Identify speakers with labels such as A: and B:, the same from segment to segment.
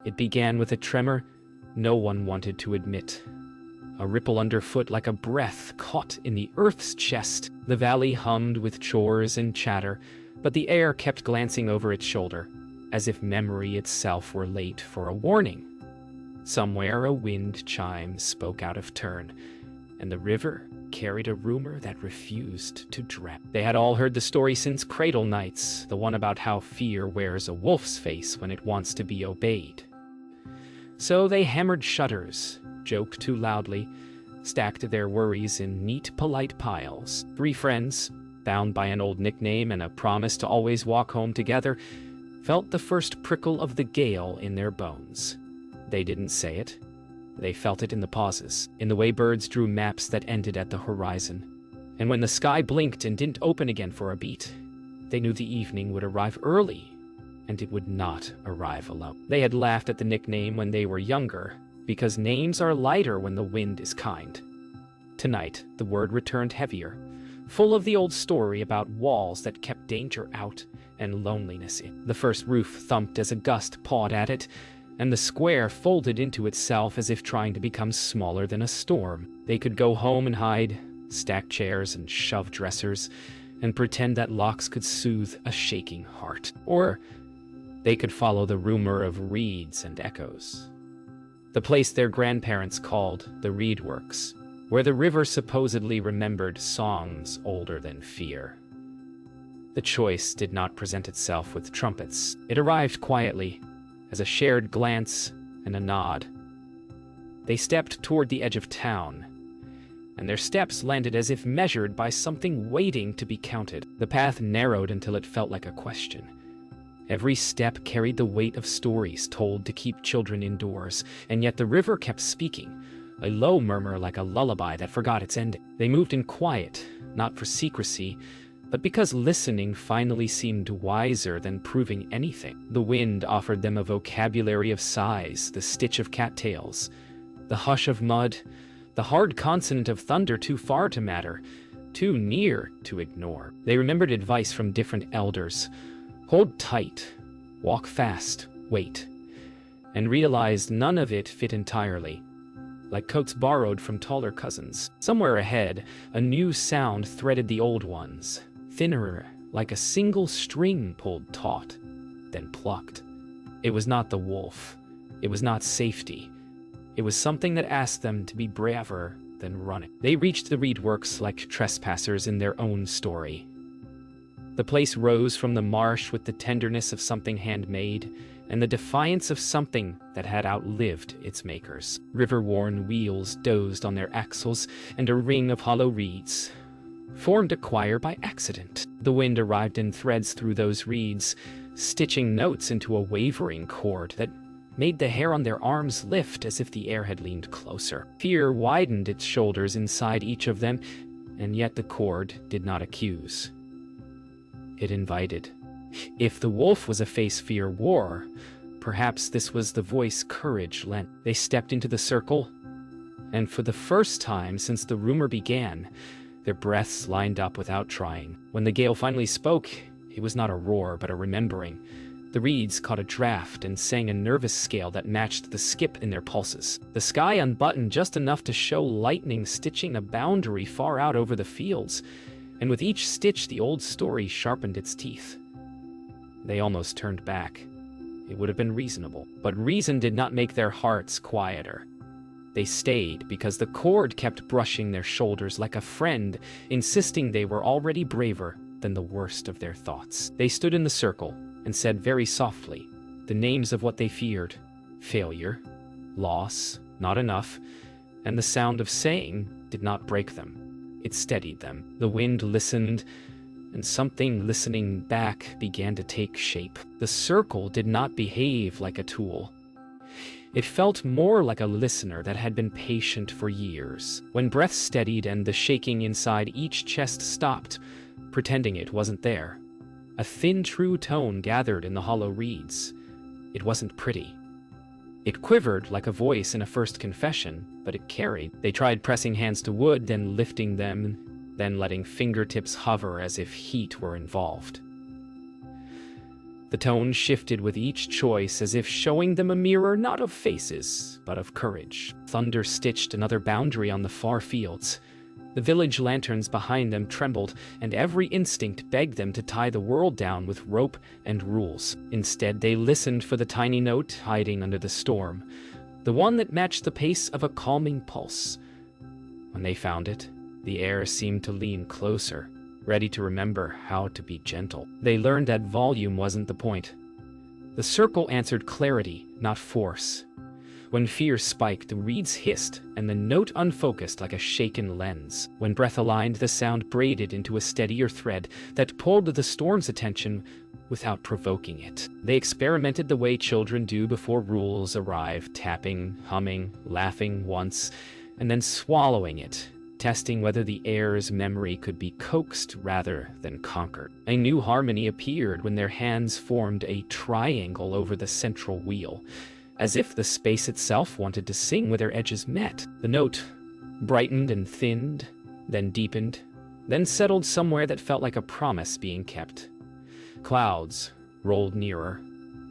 A: It began with a tremor no one wanted to admit. A ripple underfoot like a breath caught in the earth's chest. The valley hummed with chores and chatter, but the air kept glancing over its shoulder, as if memory itself were late for a warning. Somewhere a wind chime spoke out of turn, and the river carried a rumor that refused to drown. They had all heard the story since cradle nights, the one about how fear wears a wolf's face when it wants to be obeyed. So they hammered shutters, joked too loudly, stacked their worries in neat, polite piles. 3 friends, bound by an old nickname and a promise to always walk home together, felt the first prickle of the gale in their bones. They didn't say it. They felt it in the pauses, in the way birds drew maps that ended at the horizon. And when the sky blinked and didn't open again for a beat, they knew the evening would arrive early, and it would not arrive alone. They had laughed at the nickname when they were younger, because names are lighter when the wind is kind. Tonight, the word returned heavier, full of the old story about walls that kept danger out and loneliness in. The first roof thumped as a gust pawed at it, and the square folded into itself as if trying to become smaller than a storm. They could go home and hide, stack chairs and shove dressers, and pretend that locks could soothe a shaking heart. Or they could follow the rumor of reeds and echoes. The place their grandparents called the Reed Works, where the river supposedly remembered songs older than fear. The choice did not present itself with trumpets. It arrived quietly, as a shared glance and a nod. They stepped toward the edge of town, and their steps landed as if measured by something waiting to be counted. The path narrowed until it felt like a question. Every step carried the weight of stories told to keep children indoors, and yet the river kept speaking, a low murmur like a lullaby that forgot its ending. They moved in quiet, not for secrecy, but because listening finally seemed wiser than proving anything. The wind offered them a vocabulary of sighs, the stitch of cattails, the hush of mud, the hard consonant of thunder too far to matter, too near to ignore. They remembered advice from different elders. Hold tight, walk fast, wait, and realized none of it fit entirely, like coats borrowed from taller cousins. Somewhere ahead, a new sound threaded the old ones, thinner, like a single string pulled taut, then plucked. It was not the wolf. It was not safety. It was something that asked them to be braver than running. They reached the Reed Works like trespassers in their own story. The place rose from the marsh with the tenderness of something handmade and the defiance of something that had outlived its makers. River-worn wheels dozed on their axles, and a ring of hollow reeds formed a choir by accident. The wind arrived in threads through those reeds, stitching notes into a wavering chord that made the hair on their arms lift as if the air had leaned closer. Fear widened its shoulders inside each of them, and yet the chord did not accuse. It invited. If the wolf was a face fear wore, perhaps this was the voice courage lent. They stepped into the circle, and for the first time since the rumor began, their breaths lined up without trying. When the gale finally spoke, it was not a roar, but a remembering. The reeds caught a draft and sang a nervous scale that matched the skip in their pulses. The sky unbuttoned just enough to show lightning stitching a boundary far out over the fields, and with each stitch the old story sharpened its teeth. They almost turned back. It would have been reasonable, but reason did not make their hearts quieter. They stayed because the cord kept brushing their shoulders like a friend, insisting they were already braver than the worst of their thoughts. They stood in the circle and said very softly the names of what they feared: failure, loss, not enough, and the sound of saying did not break them. It steadied them. The wind listened, and something listening back began to take shape. The circle did not behave like a tool. It felt more like a listener that had been patient for years. When breath steadied and the shaking inside each chest stopped, pretending it wasn't there, a thin, true tone gathered in the hollow reeds. It wasn't pretty. It quivered like a voice in a first confession, but it carried. They tried pressing hands to wood, then lifting them, then letting fingertips hover as if heat were involved. The tone shifted with each choice, as if showing them a mirror not of faces, but of courage. Thunder stitched another boundary on the far fields. The village lanterns behind them trembled, and every instinct begged them to tie the world down with rope and rules. Instead, they listened for the tiny note hiding under the storm, the one that matched the pace of a calming pulse. When they found it, the air seemed to lean closer, ready to remember how to be gentle. They learned that volume wasn't the point. The circle answered clarity, not force. When fear spiked, the reeds hissed, and the note unfocused like a shaken lens. When breath aligned, the sound braided into a steadier thread that pulled the storm's attention without provoking it. They experimented the way children do before rules arrive, tapping, humming, laughing once, and then swallowing it, testing whether the air's memory could be coaxed rather than conquered. A new harmony appeared when their hands formed a triangle over the central wheel, as if the space itself wanted to sing where their edges met. The note brightened and thinned, then deepened, then settled somewhere that felt like a promise being kept. Clouds rolled nearer,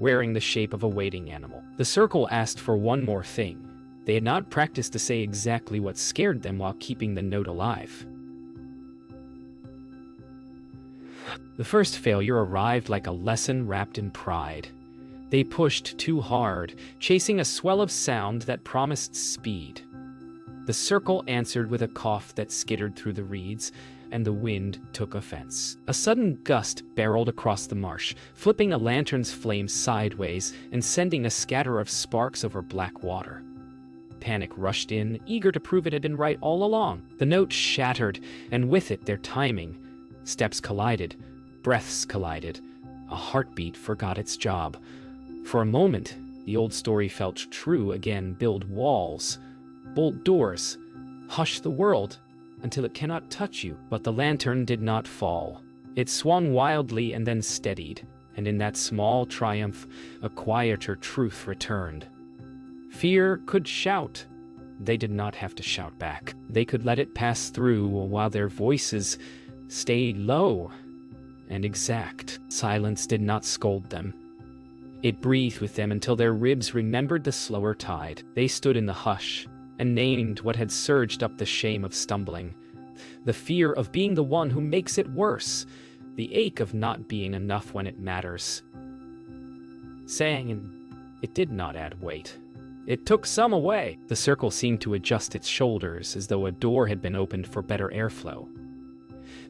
A: wearing the shape of a waiting animal. The circle asked for one more thing. They had not practiced to say exactly what scared them while keeping the note alive. The first failure arrived like a lesson wrapped in pride. They pushed too hard, chasing a swell of sound that promised speed. The circle answered with a cough that skittered through the reeds, and the wind took offense. A sudden gust barreled across the marsh, flipping a lantern's flame sideways and sending a scatter of sparks over black water. Panic rushed in, eager to prove it had been right all along. The note shattered, and with it their timing. Steps collided, breaths collided. A heartbeat forgot its job. For a moment, the old story felt true again: build walls, bolt doors, hush the world until it cannot touch you. But the lantern did not fall. It swung wildly and then steadied, and in that small triumph, a quieter truth returned. Fear could shout. They did not have to shout back. They could let it pass through while their voices stayed low and exact. Silence did not scold them. It breathed with them until their ribs remembered the slower tide. They stood in the hush and named what had surged up: the shame of stumbling, the fear of being the one who makes it worse, the ache of not being enough when it matters. Saying, and it did not add weight. It took some away. The circle seemed to adjust its shoulders, as though a door had been opened for better airflow.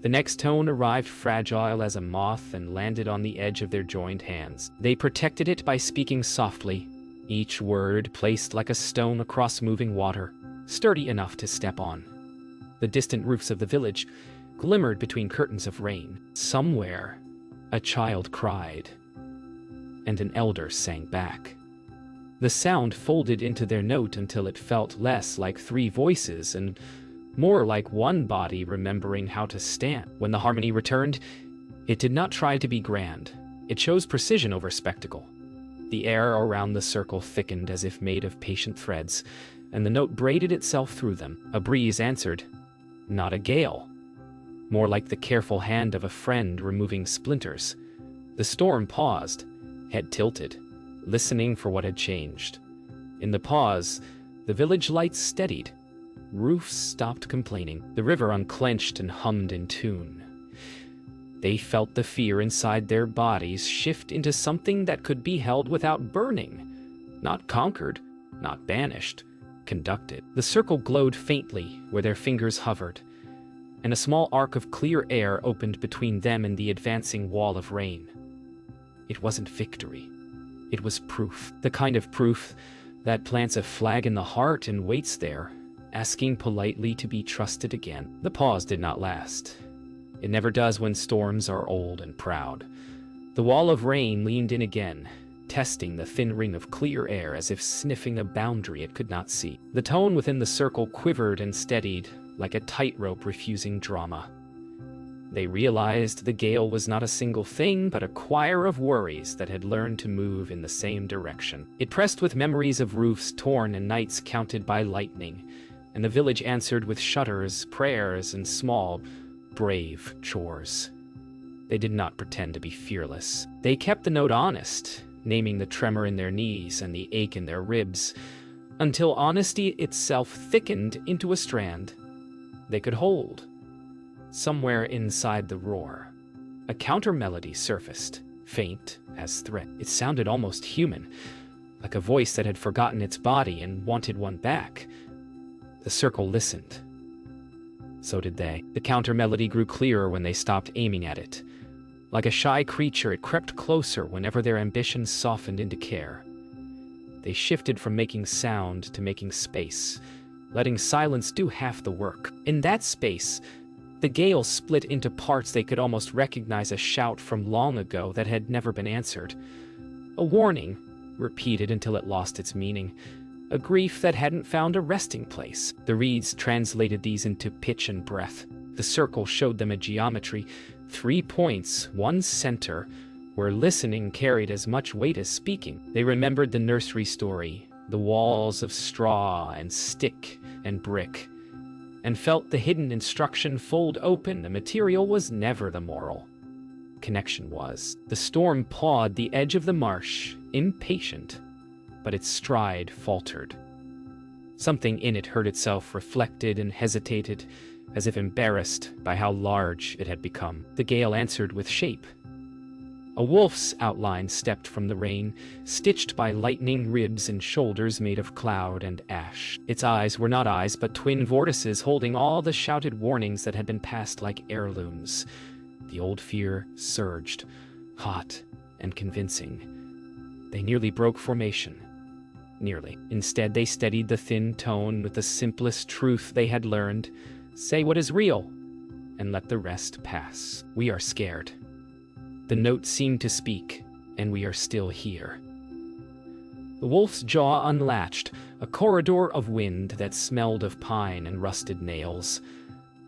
A: The next tone arrived fragile as a moth and landed on the edge of their joined hands. They protected it by speaking softly, each word placed like a stone across moving water, sturdy enough to step on. The distant roofs of the village glimmered between curtains of rain. Somewhere, a child cried, and an elder sang back. The sound folded into their note until it felt less like three voices and more like one body remembering how to stand. When the harmony returned, it did not try to be grand. It chose precision over spectacle. The air around the circle thickened as if made of patient threads, and the note braided itself through them. A breeze answered, not a gale. More like the careful hand of a friend removing splinters. The storm paused, head tilted, listening for what had changed. In the pause, the village lights steadied. Roofs stopped complaining. The river unclenched and hummed in tune. They felt the fear inside their bodies shift into something that could be held without burning. Not conquered, not banished, conducted. The circle glowed faintly where their fingers hovered, and a small arc of clear air opened between them and the advancing wall of rain. It wasn't victory. It was proof. The kind of proof that plants a flag in the heart and waits there, asking politely to be trusted again. The pause did not last. It never does when storms are old and proud. The wall of rain leaned in again, testing the thin ring of clear air as if sniffing a boundary it could not see. The tone within the circle quivered and steadied, like a tightrope refusing drama. They realized the gale was not a single thing, but a choir of worries that had learned to move in the same direction. It pressed with memories of roofs torn and nights counted by lightning, and the village answered with shudders, prayers, and small, brave chores. They did not pretend to be fearless. They kept the note honest, naming the tremor in their knees and the ache in their ribs, until honesty itself thickened into a strand they could hold. Somewhere inside the roar, a counter-melody surfaced, faint as threat. It sounded almost human, like a voice that had forgotten its body and wanted one back. The circle listened. So did they. The counter-melody grew clearer when they stopped aiming at it. Like a shy creature, it crept closer whenever their ambitions softened into care. They shifted from making sound to making space, letting silence do half the work. In that space, the gale split into parts they could almost recognize, a shout from long ago that had never been answered. A warning, repeated until it lost its meaning. A grief that hadn't found a resting place. The reeds translated these into pitch and breath. The circle showed them a geometry, 3 points, 1 center, where listening carried as much weight as speaking. They remembered the nursery story, the walls of straw and stick and brick, and felt the hidden instruction fold open. The material was never the moral. Connection was. The storm pawed the edge of the marsh, impatient, but its stride faltered. Something in it heard itself, reflected and hesitated, as if embarrassed by how large it had become. The gale answered with shape. A wolf's outline stepped from the rain, stitched by lightning ribs and shoulders made of cloud and ash. Its eyes were not eyes, but twin vortices holding all the shouted warnings that had been passed like heirlooms. The old fear surged, hot and convincing. They nearly broke formation. Nearly. Instead, they steadied the thin tone with the simplest truth they had learned. Say what is real, and let the rest pass. We are scared. The note seemed to speak, and we are still here. The wolf's jaw unlatched, a corridor of wind that smelled of pine and rusted nails.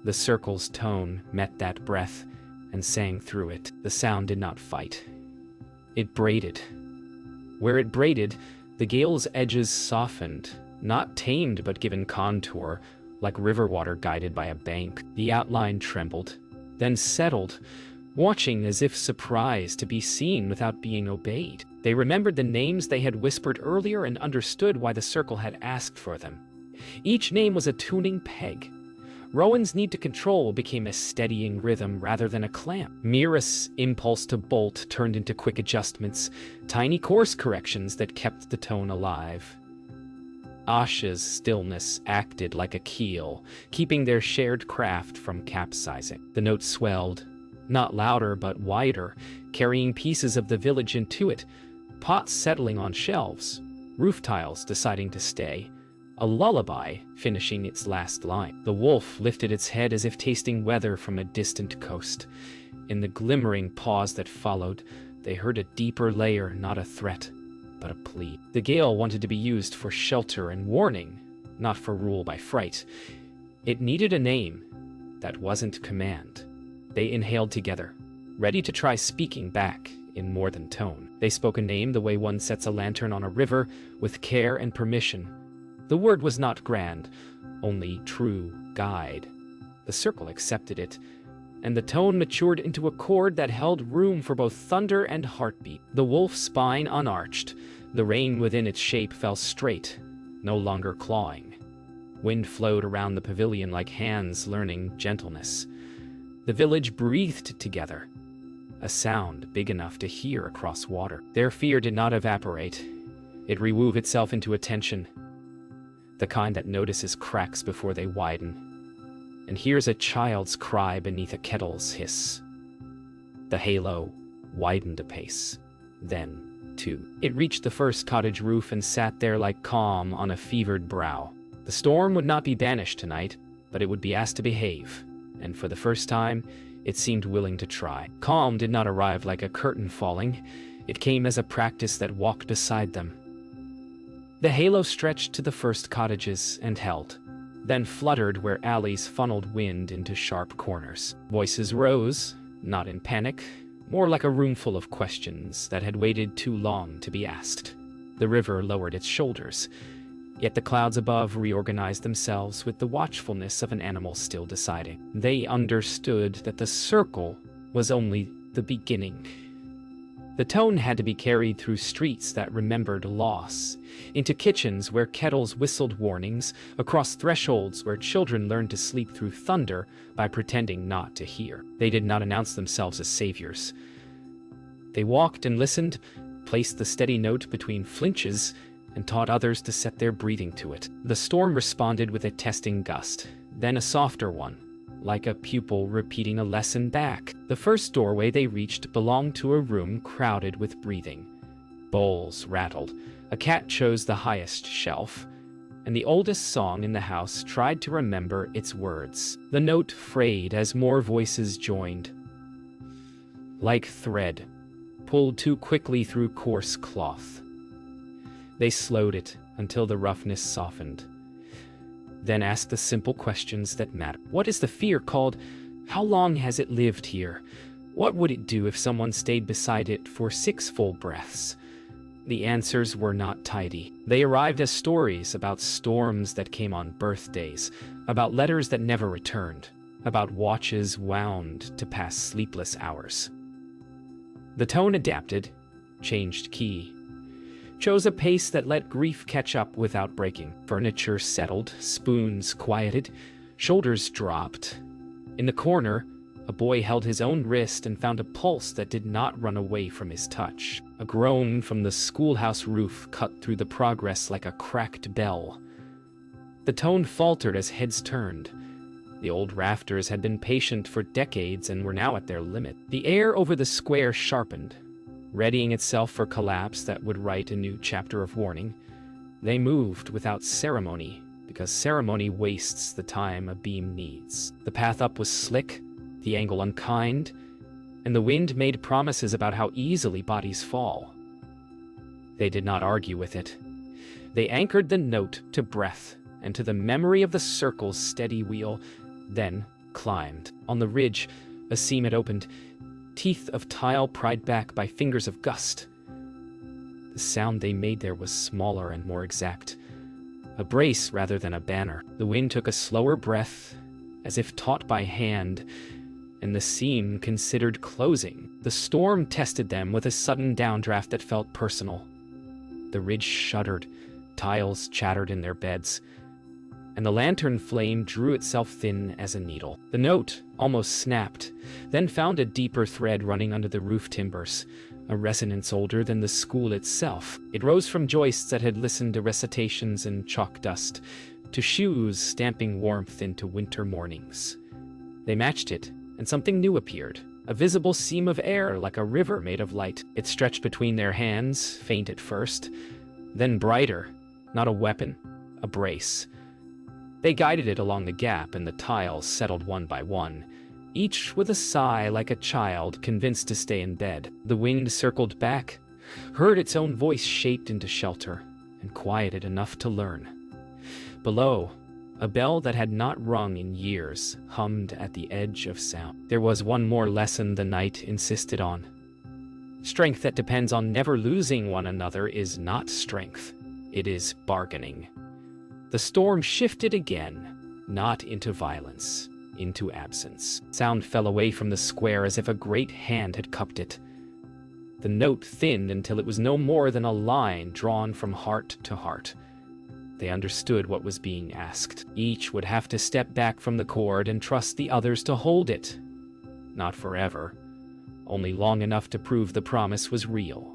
A: The circle's tone met that breath and sang through it. The sound did not fight. It braided. Where it braided, the gale's edges softened, not tamed but given contour, like river water guided by a bank. The outline trembled, then settled, watching as if surprised to be seen without being obeyed. They remembered the names they had whispered earlier and understood why the circle had asked for them. Each name was a tuning peg. Rowan's need to control became a steadying rhythm rather than a clamp. Mira's impulse to bolt turned into quick adjustments, tiny course corrections that kept the tone alive. Asha's stillness acted like a keel, keeping their shared craft from capsizing. The note swelled, not louder but wider, carrying pieces of the village into it, pots settling on shelves, roof tiles deciding to stay, a lullaby finishing its last line. The wolf lifted its head as if tasting weather from a distant coast. In the glimmering pause that followed, they heard a deeper layer, not a threat, but a plea. The gale wanted to be used for shelter and warning, not for rule by fright. It needed a name that wasn't command. They inhaled together, ready to try speaking back in more than tone. They spoke a name the way one sets a lantern on a river, with care and permission. The word was not grand, only true guide. The circle accepted it, and the tone matured into a chord that held room for both thunder and heartbeat. The wolf's spine unarched. The rein within its shape fell straight, no longer clawing. Wind flowed around the pavilion like hands learning gentleness. The village breathed together, a sound big enough to hear across water. Their fear did not evaporate. It rewove itself into attention, the kind that notices cracks before they widen, and hears a child's cry beneath a kettle's hiss. The halo widened a pace. Then, too, it reached the first cottage roof and sat there like calm on a fevered brow. The storm would not be banished tonight, but it would be asked to behave. And for the first time, it seemed willing to try. Calm did not arrive like a curtain falling. It came as a practice that walked beside them. The halo stretched to the first cottages and held, then fluttered where alleys funneled wind into sharp corners. Voices rose, not in panic, more like a roomful of questions that had waited too long to be asked. The river lowered its shoulders, yet the clouds above reorganized themselves with the watchfulness of an animal still deciding. They understood that the circle was only the the beginning. The tone had to be carried through streets that remembered loss, into kitchens where kettles whistled warnings, across thresholds where children learned to sleep through thunder by pretending not to hear. They did not announce themselves as saviors. They walked and listened, placed the steady note between flinches, and taught others to set their breathing to it. The storm responded with a testing gust, then a softer one, like a pupil repeating a lesson back. The first doorway they reached belonged to a room crowded with breathing. Bowls rattled, a cat chose the highest shelf, and the oldest song in the house tried to remember its words. The note frayed as more voices joined. Like thread, pulled too quickly through coarse cloth. They slowed it until the roughness softened, then asked the simple questions that matter. What is the fear called? How long has it lived here? What would it do if someone stayed beside it for 6 full breaths? The answers were not tidy. They arrived as stories about storms that came on birthdays, about letters that never returned, about watches wound to pass sleepless hours. The tone adapted, changed key, chose a pace that let grief catch up without breaking. Furniture settled, spoons quieted, shoulders dropped. In the corner, a boy held his own wrist and found a pulse that did not run away from his touch. A groan from the schoolhouse roof cut through the progress like a cracked bell. The tone faltered as heads turned. The old rafters had been patient for decades and were now at their limit. The air over the square sharpened, readying itself for collapse that would write a new chapter of warning. They moved without ceremony, because ceremony wastes the time a beam needs. The path up was slick, the angle unkind, and the wind made promises about how easily bodies fall. They did not argue with it. They anchored the note to breath and to the memory of the circle's steady wheel, then climbed. On the ridge, a seam had opened, teeth of tile pried back by fingers of gust. The sound they made there was smaller and more exact, a brace rather than a banner. The wind took a slower breath, as if taught by hand, and the seam considered closing. The storm tested them with a sudden downdraft that felt personal. The ridge shuddered, tiles chattered in their beds, and the lantern flame drew itself thin as a needle. The note almost snapped, then found a deeper thread running under the roof timbers, a resonance older than the school itself. It rose from joists that had listened to recitations and chalk dust, to shoes stamping warmth into winter mornings. They matched it, and something new appeared, a visible seam of air like a river made of light. It stretched between their hands, faint at first, then brighter, not a weapon, a brace. They guided it along the gap, and the tiles settled one by one, each with a sigh like a child convinced to stay in bed. The wind circled back, heard its own voice shaped into shelter, and quieted enough to learn. Below, a bell that had not rung in years hummed at the edge of sound. There was one more lesson the night insisted on. Strength that depends on never losing one another is not strength. It is bargaining. The storm shifted again, not into violence, into absence. Sound fell away from the square as if a great hand had cupped it. The note thinned until it was no more than a line drawn from heart to heart. They understood what was being asked. Each would have to step back from the cord and trust the others to hold it. Not forever, only long enough to prove the promise was real.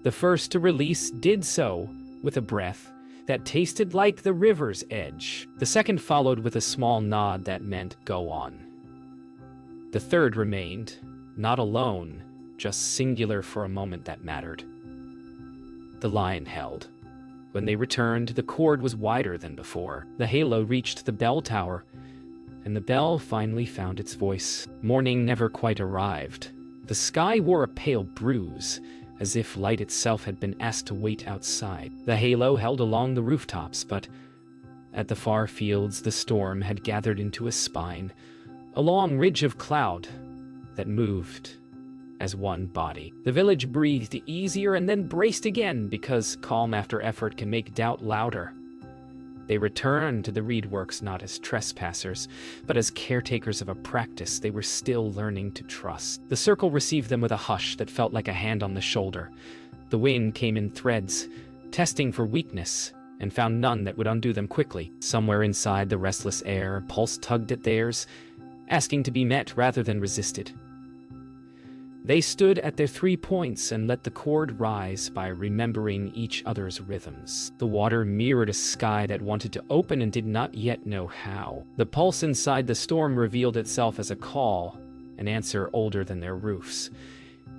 A: The first to release did so with a breath that tasted like the river's edge. The second followed with a small nod that meant go on. The third remained, not alone, just singular for a moment that mattered. The line held. When they returned, the cord was wider than before. The halo reached the bell tower, and the bell finally found its voice. Morning never quite arrived. The sky wore a pale bruise, as if light itself had been asked to wait outside. The halo held along the rooftops, but at the far fields the storm had gathered into a spine, a long ridge of cloud that moved as one body. The village breathed easier and then braced again, because calm after effort can make doubt louder. They returned to the reedworks not as trespassers, but as caretakers of a practice they were still learning to trust. The circle received them with a hush that felt like a hand on the shoulder. The wind came in threads, testing for weakness, and found none that would undo them quickly. Somewhere inside the restless air, a pulse tugged at theirs, asking to be met rather than resisted. They stood at their 3 points and let the chord rise by remembering each other's rhythms. The water mirrored a sky that wanted to open and did not yet know how. The pulse inside the storm revealed itself as a call, an answer older than their roofs.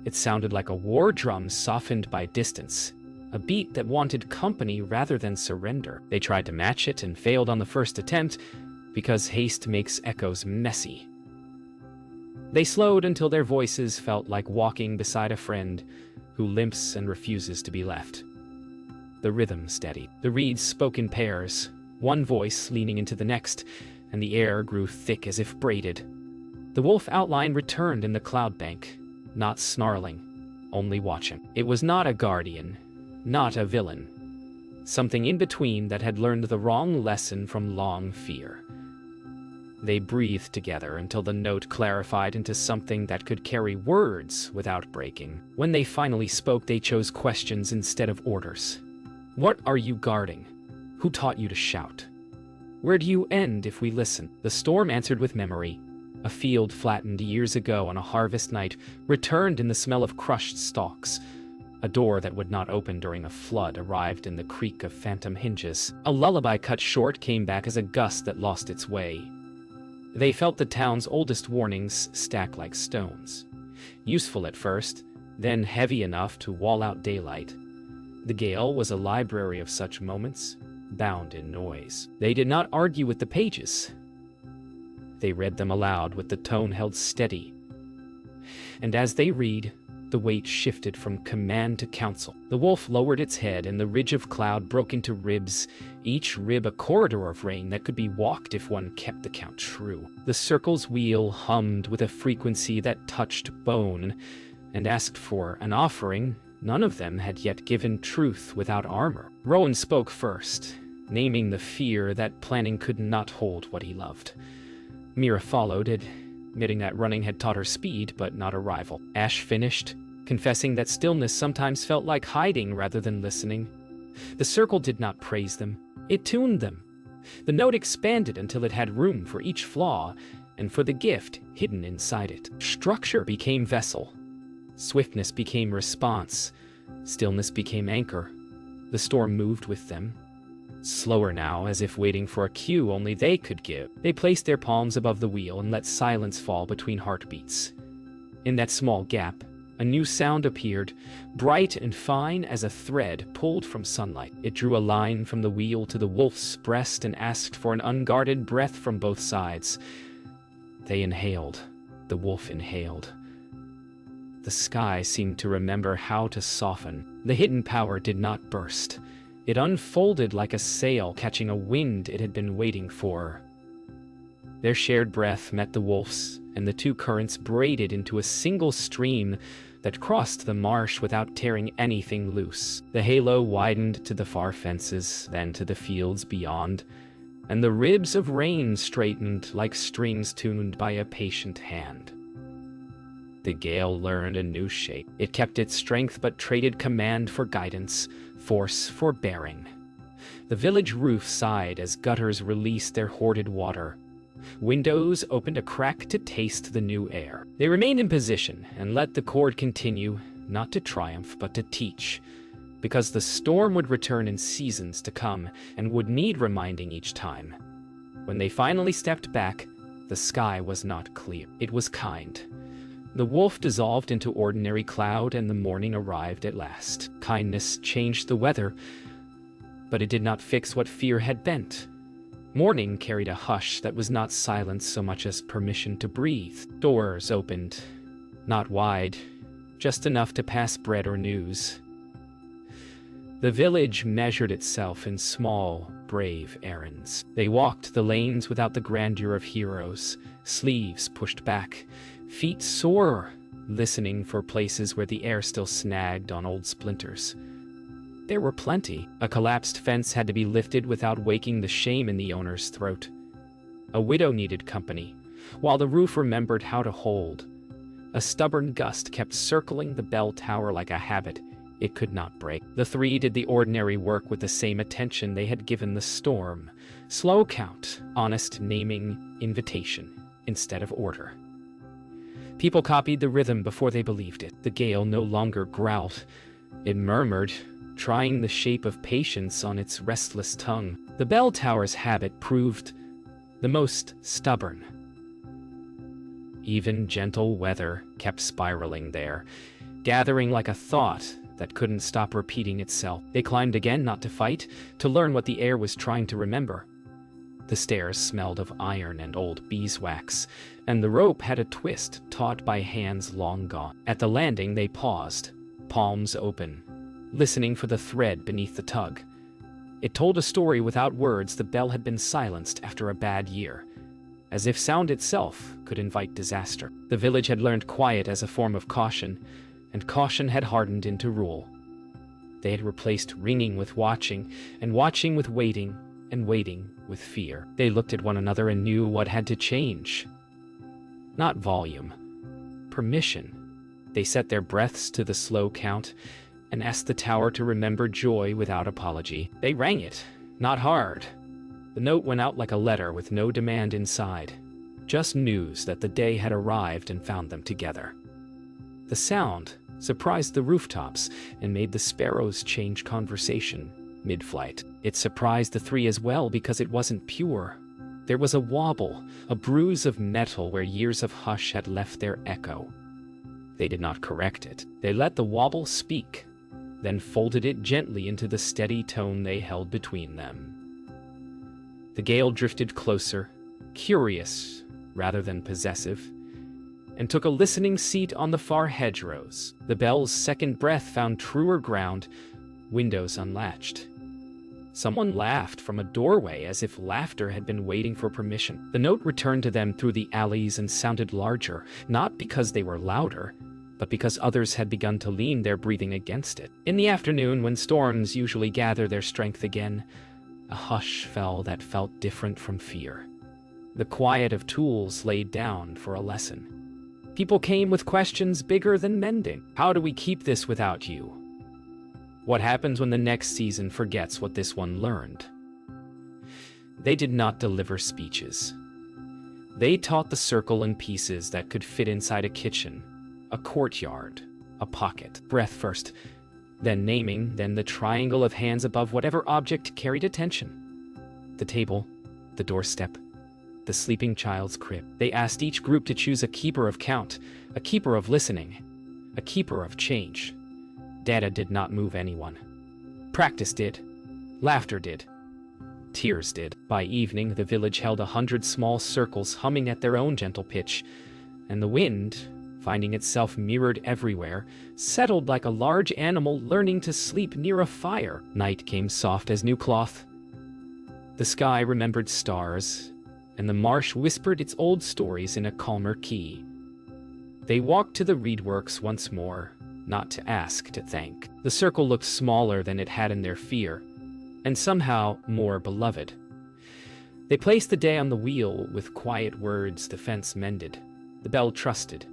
A: It sounded like a war drum softened by distance, a beat that wanted company rather than surrender. They tried to match it and failed on the first attempt, because haste makes echoes messy. They slowed until their voices felt like walking beside a friend who limps and refuses to be left. The rhythm steadied. The reeds spoke in pairs, one voice leaning into the next, and the air grew thick as if braided. The wolf outline returned in the cloud bank, not snarling, only watching. It was not a guardian, not a villain. Something in between that had learned the wrong lesson from long fear. They breathed together until the note clarified into something that could carry words without breaking. When they finally spoke, they chose questions instead of orders. What are you guarding? Who taught you to shout? Where do you end if we listen? The storm answered with memory. A field flattened years ago on a harvest night returned in the smell of crushed stalks. A door that would not open during a flood arrived in the creak of phantom hinges. A lullaby cut short came back as a gust that lost its way. They felt the town's oldest warnings stack like stones. Useful at first, then heavy enough to wall out daylight. The gale was a library of such moments, bound in noise. They did not argue with the pages. They read them aloud with the tone held steady. And as they read, the weight shifted from command to counsel. The wolf lowered its head, and the ridge of cloud broke into ribs, each rib a corridor of rain that could be walked if one kept the count true. The circle's wheel hummed with a frequency that touched bone, and asked for an offering. None of them had yet given truth without armor. Rowan spoke first, naming the fear that planning could not hold what he loved. Mira followed, admitting that running had taught her speed, but not a rival. Ash finished, confessing that stillness sometimes felt like hiding rather than listening. The circle did not praise them, it tuned them. The note expanded until it had room for each flaw, and for the gift hidden inside it. Structure became vessel. Swiftness became response. Stillness became anchor. The storm moved with them. Slower now, as if waiting for a cue only they could give. They placed their palms above the wheel and let silence fall between heartbeats. In that small gap, a new sound appeared, bright and fine as a thread pulled from sunlight. It drew a line from the wheel to the wolf's breast and asked for an unguarded breath from both sides. They inhaled. The wolf inhaled. The sky seemed to remember how to soften. The hidden power did not burst. It unfolded like a sail catching a wind it had been waiting for. Their shared breath met the wolf's, and the two currents braided into a single stream that crossed the marsh without tearing anything loose. The halo widened to the far fences, then to the fields beyond, and the ribs of rain straightened like strings tuned by a patient hand. The gale learned a new shape. It kept its strength but traded command for guidance, force for bearing. The village roof sighed as gutters released their hoarded water. Windows opened a crack to taste the new air. They remained in position and let the cord continue, not to triumph but to teach, because the storm would return in seasons to come and would need reminding each time. When they finally stepped back, the sky was not clear. It was kind. The wolf dissolved into ordinary cloud, and the morning arrived at last. Kindness changed the weather, but it did not fix what fear had bent. Morning carried a hush that was not silence so much as permission to breathe. Doors opened, not wide, just enough to pass bread or news. The village measured itself in small, brave errands. They walked the lanes without the grandeur of heroes, sleeves pushed back, feet sore, listening for places where the air still snagged on old splinters. There were plenty. A collapsed fence had to be lifted without waking the shame in the owner's throat. A widow needed company, while the roof remembered how to hold. A stubborn gust kept circling the bell tower like a habit it could not break. The three did the ordinary work with the same attention they had given the storm. Slow count, honest naming, invitation, instead of order. People copied the rhythm before they believed it. The gale no longer growled. It murmured, trying the shape of patience on its restless tongue. The bell tower's habit proved the most stubborn. Even gentle weather kept spiraling there, gathering like a thought that couldn't stop repeating itself. They climbed again, not to fight, to learn what the air was trying to remember. The stairs smelled of iron and old beeswax, and the rope had a twist taught by hands long gone. At the landing they paused, palms open, listening for the thread beneath the tug. It told a story without words. The bell had been silenced after a bad year, as if sound itself could invite disaster. The village had learned quiet as a form of caution, and caution had hardened into rule. They had replaced ringing with watching, and watching with waiting, and waiting with fear. They looked at one another and knew what had to change. Not volume, permission. They set their breaths to the slow count, and asked the tower to remember joy without apology. They rang it, not hard. The note went out like a letter with no demand inside, just news that the day had arrived and found them together. The sound surprised the rooftops and made the sparrows change conversation mid-flight. It surprised the three as well because it wasn't pure. There was a wobble, a bruise of metal where years of hush had left their echo. They did not correct it. They let the wobble speak, then folded it gently into the steady tone they held between them. The gale drifted closer, curious rather than possessive, and took a listening seat on the far hedgerows. The bell's second breath found truer ground, windows unlatched. Someone laughed from a doorway as if laughter had been waiting for permission. The note returned to them through the alleys and sounded larger, not because they were louder, but because others had begun to lean their breathing against it. In the afternoon, when storms usually gather their strength again, a hush fell that felt different from fear. The quiet of tools laid down for a lesson. People came with questions bigger than mending. How do we keep this without you? What happens when the next season forgets what this one learned? They did not deliver speeches. They taught the circle in pieces that could fit inside a kitchen, a courtyard, a pocket. Breath first, then naming, then the triangle of hands above whatever object carried attention. The table, the doorstep, the sleeping child's crib. They asked each group to choose a keeper of count, a keeper of listening, a keeper of change. Data did not move anyone. Practice did. Laughter did. Tears did. By evening, the village held 100 small circles humming at their own gentle pitch, and the wind, finding itself mirrored everywhere, settled like a large animal learning to sleep near a fire. Night came soft as new cloth. The sky remembered stars, and the marsh whispered its old stories in a calmer key. They walked to the reedworks once more, not to ask, to thank. The circle looked smaller than it had in their fear, and somehow more beloved. They placed the day on the wheel with quiet words the fence mended. The bell trusted.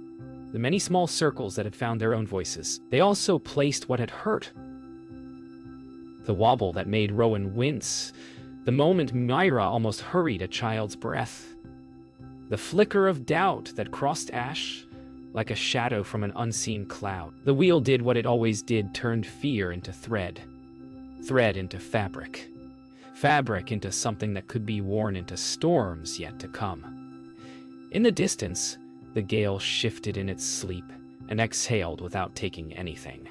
A: The many small circles that had found their own voices. They also placed what had hurt. The wobble that made Rowan wince. The moment Myra almost hurried a child's breath. The flicker of doubt that crossed ash like a shadow from an unseen cloud. The wheel did what it always did, turned fear into thread. Thread into fabric. Fabric into something that could be worn into storms yet to come. In the distance, the gale shifted in its sleep and exhaled without taking anything.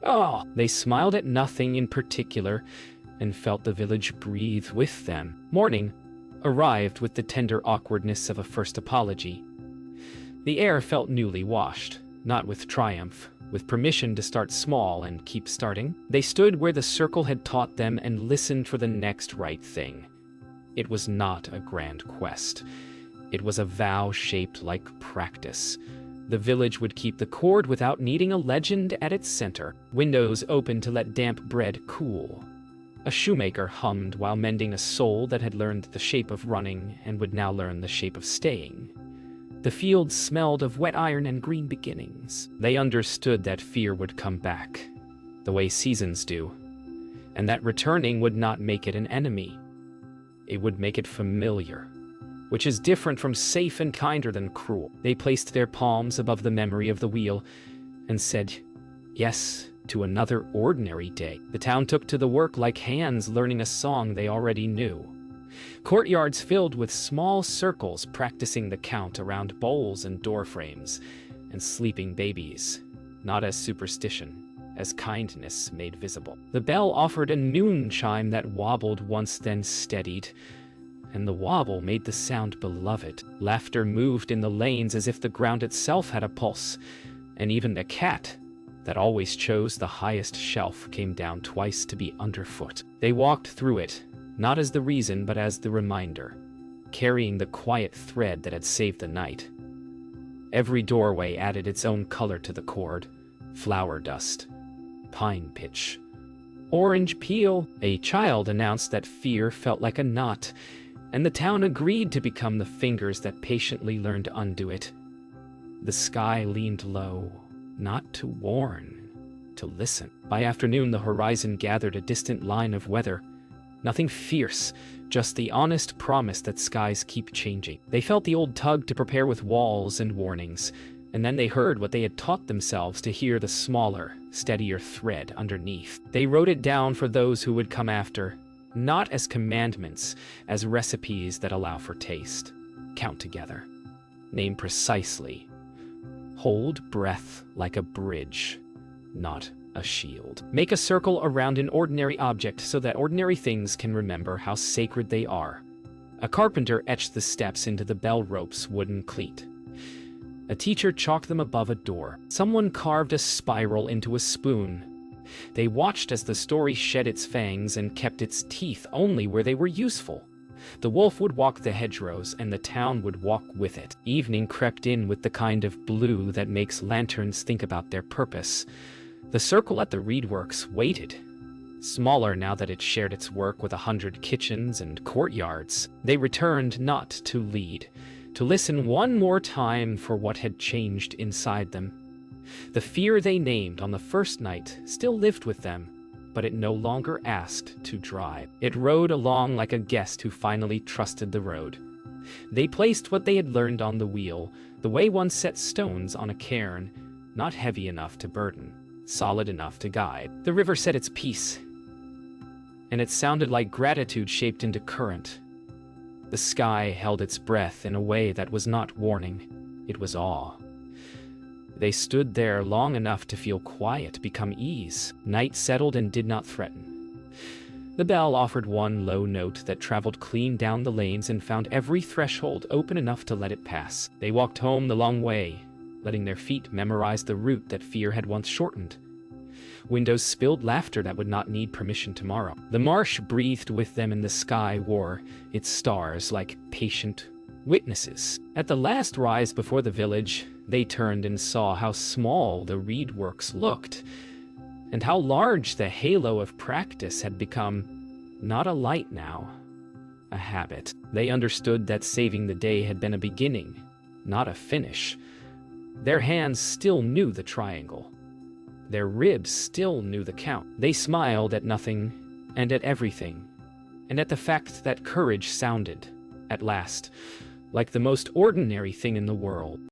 A: Oh! They smiled at nothing in particular and felt the village breathe with them. Morning arrived with the tender awkwardness of a first apology. The air felt newly washed, not with triumph, with permission to start small and keep starting. They stood where the circle had taught them and listened for the next right thing. It was not a grand quest. It was a vow shaped like practice, The village would keep the cord without needing a legend at its center. Windows opened to let damp bread cool. A shoemaker hummed while mending a soul that had learned the shape of running and would now learn the shape of staying. The fields smelled of wet iron and green beginnings. They understood that fear would come back, the way seasons do, and that returning would not make it an enemy. It would make it familiar, which is different from safe and kinder than cruel. They placed their palms above the memory of the wheel and said yes to another ordinary day. The town took to the work like hands learning a song they already knew. Courtyards filled with small circles practicing the count around bowls and door frames, and sleeping babies, not as superstition, as kindness made visible. The bell offered a noon chime that wobbled once then steadied, and the wobble made the sound beloved. Laughter moved in the lanes as if the ground itself had a pulse, and even the cat, that always chose the highest shelf, came down twice to be underfoot. They walked through it, not as the reason but as the reminder, carrying the quiet thread that had saved the night. Every doorway added its own color to the cord: flower dust, pine pitch, orange peel. A child announced that fear felt like a knot, and the town agreed to become the fingers that patiently learned to undo it. The sky leaned low, not to warn, to listen. By afternoon, the horizon gathered a distant line of weather. Nothing fierce, just the honest promise that skies keep changing. They felt the old tug to prepare with walls and warnings, and then they heard what they had taught themselves to hear: the smaller, steadier thread underneath. They wrote it down for those who would come after, not as commandments, as recipes that allow for taste. Count together. Name precisely. Hold breath like a bridge, not a shield. Make a circle around an ordinary object so that ordinary things can remember how sacred they are. A carpenter etched the steps into the bell rope's wooden cleat. A teacher chalked them above a door. Someone carved a spiral into a spoon. They watched as the story shed its fangs and kept its teeth only where they were useful. The wolf would walk the hedgerows, and the town would walk with it. Evening crept in with the kind of blue that makes lanterns think about their purpose. The circle at the reedworks waited, smaller now that it shared its work with 100 kitchens and courtyards. They returned not to lead, to listen one more time for what had changed inside them. The fear they named on the first night still lived with them, but it no longer asked to drive. It rode along like a guest who finally trusted the road. They placed what they had learned on the wheel, the way one sets stones on a cairn, not heavy enough to burden, solid enough to guide. The river said its piece, and it sounded like gratitude shaped into current. The sky held its breath in a way that was not warning, it was awe. They stood there long enough to feel quiet become ease. Night settled and did not threaten. The bell offered one low note that traveled clean down the lanes and found every threshold open enough to let it pass. They walked home the long way, letting their feet memorize the route that fear had once shortened. Windows spilled laughter that would not need permission tomorrow. The marsh breathed with them, and the sky wore its stars like patient witnesses. At the last rise before the village, they turned and saw how small the reedworks looked, and how large the halo of practice had become. Not a light now, a habit. They understood that saving the day had been a beginning, not a finish. Their hands still knew the triangle. Their ribs still knew the count. They smiled at nothing and at everything, and at the fact that courage sounded, at last, like the most ordinary thing in the world.